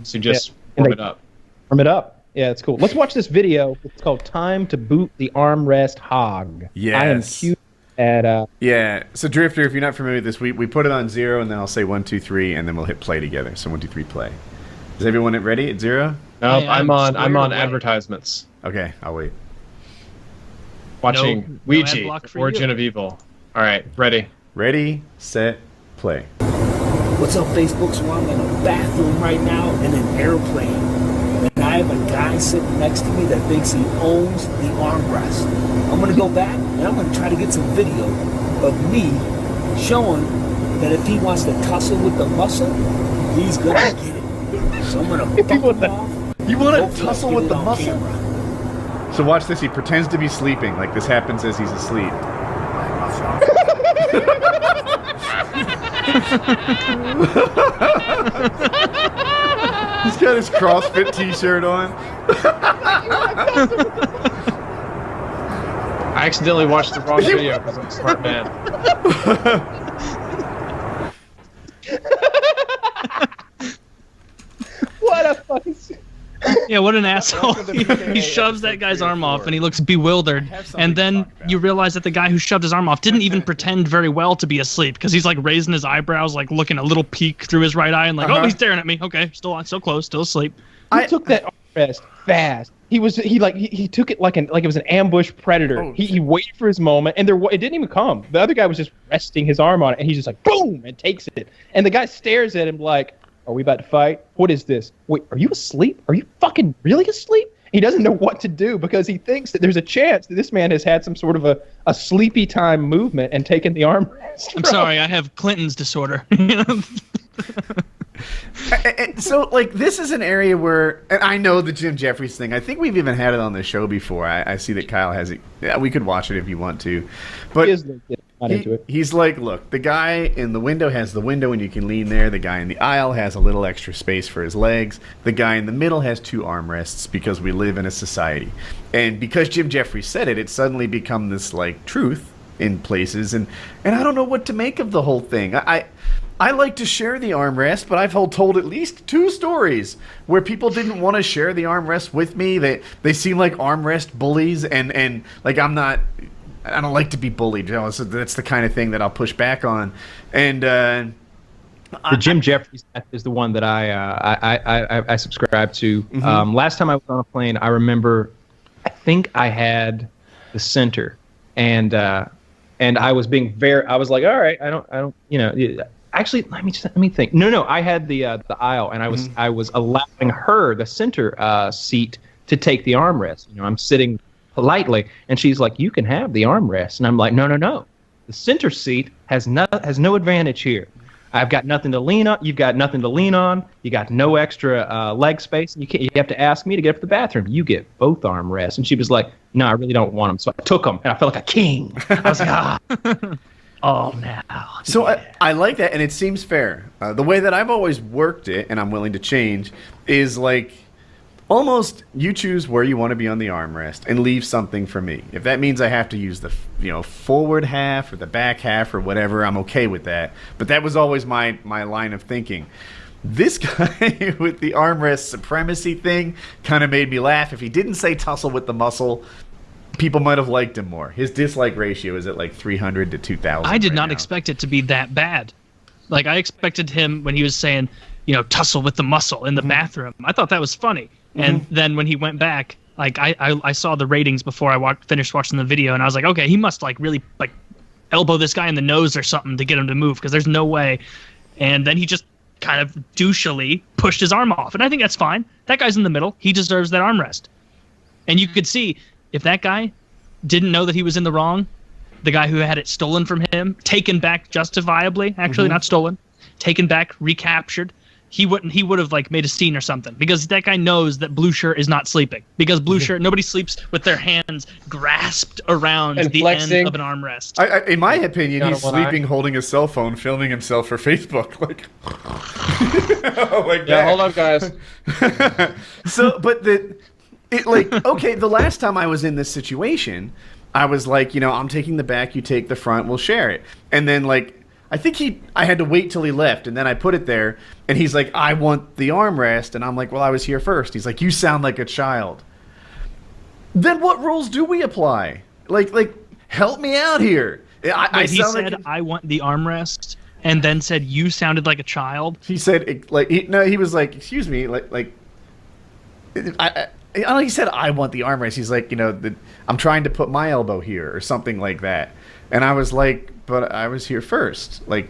So just warm it up. Warm it up. Yeah, it's cool. Let's watch this video. It's called "Time to Boot the Armrest Hog." Yes. I am cute at Yeah. So Drifter, if you're not familiar with this, we put it on 0, and then I'll say 1, 2, 3, and then we'll hit play together. So 1, 2, 3, play. Is everyone ready at 0? No, Hey, I'm on away. advertisements. Okay, I'll wait. Watching No Ouija, ad block for Origin you. of Evil. All right, ready. Ready, set, play. What's up, Facebook? So I'm in a bathroom right now in an airplane. And I have a guy sitting next to me that thinks he owns the armrest. I'm going to go back and I'm going to try to get some video of me showing that if he wants to tussle with the muscle, he's going to get it. So I'm going to fuck him off. You want Hopefully to tussle I'll with get the it on muscle? camera. So watch this. He pretends to be sleeping. Like this happens as he's asleep. He's got his CrossFit t-shirt on. I accidentally watched the wrong video because I'm a smart man. what a fucking. Yeah, what an asshole. Welcome to PKA He shoves that guy's episode arm off 304. and he looks bewildered. And then you realize that the guy who shoved his arm off didn't even pretend very well to be asleep because he's like raising his eyebrows, like looking a little peek through his right eye and like, oh, he's staring at me. Okay, still on, still close, still asleep. He took that armrest fast. He took it like it was an ambush predator. Oh. He waited for his moment, and it didn't even come. The other guy was just resting his arm on it, and he's just like boom and takes it. And the guy stares at him like, "Are we about to fight? What is this? Wait, are you asleep? Are you fucking really asleep?" He doesn't know what to do because he thinks that there's a chance that this man has had some sort of a sleepy time movement and taken the armrest. I'm sorry, I have Clinton's disorder. So, like, this is an area where, and I know the Jim Jeffries thing. I think we've even had it on the show before. I see that Kyle has it. Yeah, we could watch it if you want to. But He is not into it. he's like, look, the guy in the window has the window and you can lean there. The guy in the aisle has a little extra space for his legs. The guy in the middle has 2 armrests because we live in a society. And because Jim Jeffries said it, it's suddenly become this, like, truth in places. And I don't know what to make of the whole thing. I like to share the armrest, but I've told at least 2 stories where people didn't want to share the armrest with me. They seem like armrest bullies, and like I don't like to be bullied. You know, so that's the kind of thing that I'll push back on. And The Jim Jeffries is the one that I subscribe to. Last time I was on a plane, I remember, I think I had the center, and I was being I was like, all right, I don't, you know. Actually, let me think. No, I had the aisle, and I was allowing her, the center seat, to take the armrest. You know, I'm sitting politely, and she's like, "You can have the armrest," and I'm like, "No. The center seat has no advantage here. I've got nothing to lean on. You've got nothing to lean on. You got no extra leg space. You have to ask me to get up to the bathroom. You get both armrests." And she was like, "No, I really don't want them." So I took them, and I felt like a king. I was like, "Ah." Oh, now. So I like that, and it seems fair. The way that I've always worked it, and I'm willing to change, is like almost you choose where you want to be on the armrest and leave something for me. If that means I have to use the forward half or the back half or whatever, I'm okay with that. But that was always my line of thinking. This guy with the armrest supremacy thing kind of made me laugh. If he didn't say tussle with the muscle, people might have liked him more. His dislike ratio is at like 300 to 2,000. I did not now. expect it to be that bad. Like, I expected him when he was saying, tussle with the muscle in the bathroom. I thought that was funny. And then when he went back, like, I saw the ratings before I finished watching the video, and I was like, okay, he must like really like elbow this guy in the nose or something to get him to move, because there's no way. And then he just kind of douchily pushed his arm off. And I think that's fine. That guy's in the middle. He deserves that armrest. And you could see, if that guy didn't know that he was in the wrong, the guy who had it stolen from him, taken back justifiably, actually not stolen, taken back, recaptured, he would have like made a scene or something, because that guy knows that Blue Shirt is not sleeping, because Blue Shirt, nobody sleeps with their hands grasped around And the flexing. end of an armrest. In my opinion, Got he's one eye. sleeping holding a cell phone, filming himself for Facebook. Like, like Yeah, that. hold on, guys. So, but okay, the last time I was in this situation, I was like, I'm taking the back, you take the front, we'll share it. And then, like, I had to wait till he left, and then I put it there, and he's like, I want the armrest, and I'm like, well, I was here first. He's like, you sound like a child. Then what rules do we apply? Like, help me out here. He said, I want the armrest, and then said, you sounded like a child? He said, he was like, excuse me, he said, I want the armrest. He's like, I'm trying to put my elbow here, or something like that. And I was like, but I was here first. Do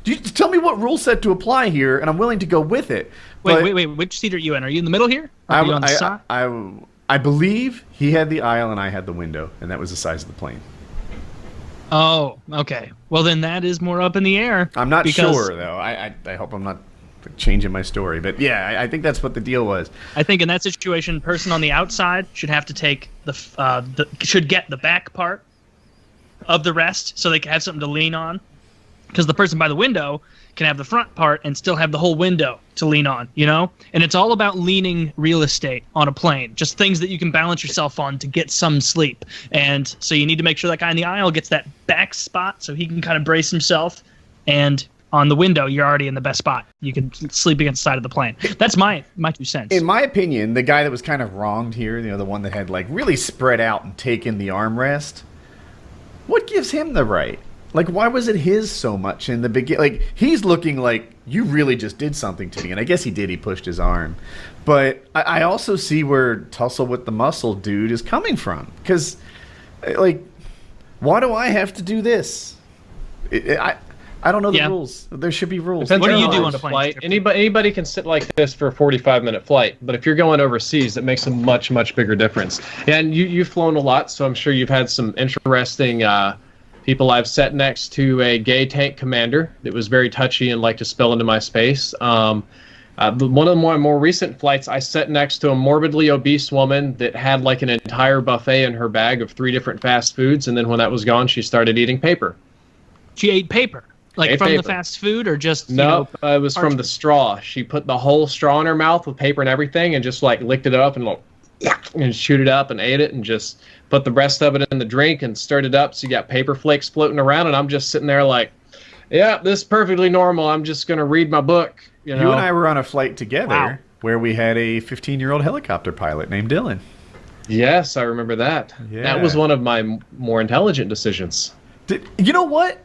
you tell me what rule set to apply here, and I'm willing to go with it. Wait. Which seat are you in? Are you in the middle here? Are you on the side? I believe he had the aisle and I had the window, and that was the size of the plane. Oh, okay. Well, then that is more up in the air. I'm not sure, though. I hope I'm not changing my story. But yeah, I think that's what the deal was. I think in that situation, person on the outside should have to take should get the back part of the rest so they can have something to lean on. Because the person by the window can have the front part and still have the whole window to lean on, And it's all about leaning real estate on a plane, just things that you can balance yourself on to get some sleep. And so you need to make sure that guy in the aisle gets that back spot so he can kind of brace himself. And on the window, you're already in the best spot. You can sleep against the side of the plane. That's my 2 cents. In my opinion, the guy that was kind of wronged here, the one that had really spread out and taken the armrest, what gives him the right? Why was it his so much in the beginning? He's looking like, you really just did something to me. And I guess he did. He pushed his arm. But I also see where tussle with the muscle dude is coming from. Because, why do I have to do this? I don't know the rules. There should be rules. What do you do on a plane? Anybody can sit like this for a 45-minute flight. But if you're going overseas, it makes a much, much bigger difference. And you've flown a lot, so I'm sure you've had some interesting... people. I've sat next to a gay tank commander that was very touchy and liked to spill into my space. One of the more recent flights, I sat next to a morbidly obese woman that had an entire buffet in her bag of 3 different fast foods, and then when that was gone, she started eating paper. She ate paper? The fast food, or just, No, it was from the straw. She put the whole straw in her mouth with paper and everything and just, licked it up and chewed it up and ate it and just put the rest of it in the drink and stirred it up so you got paper flakes floating around, and I'm just sitting there yeah, this is perfectly normal. I'm just going to read my book. You and I were on a flight together where we had a 15-year-old helicopter pilot named Dylan. Yes, I remember that. Yeah. That was one of my more intelligent decisions. You know what?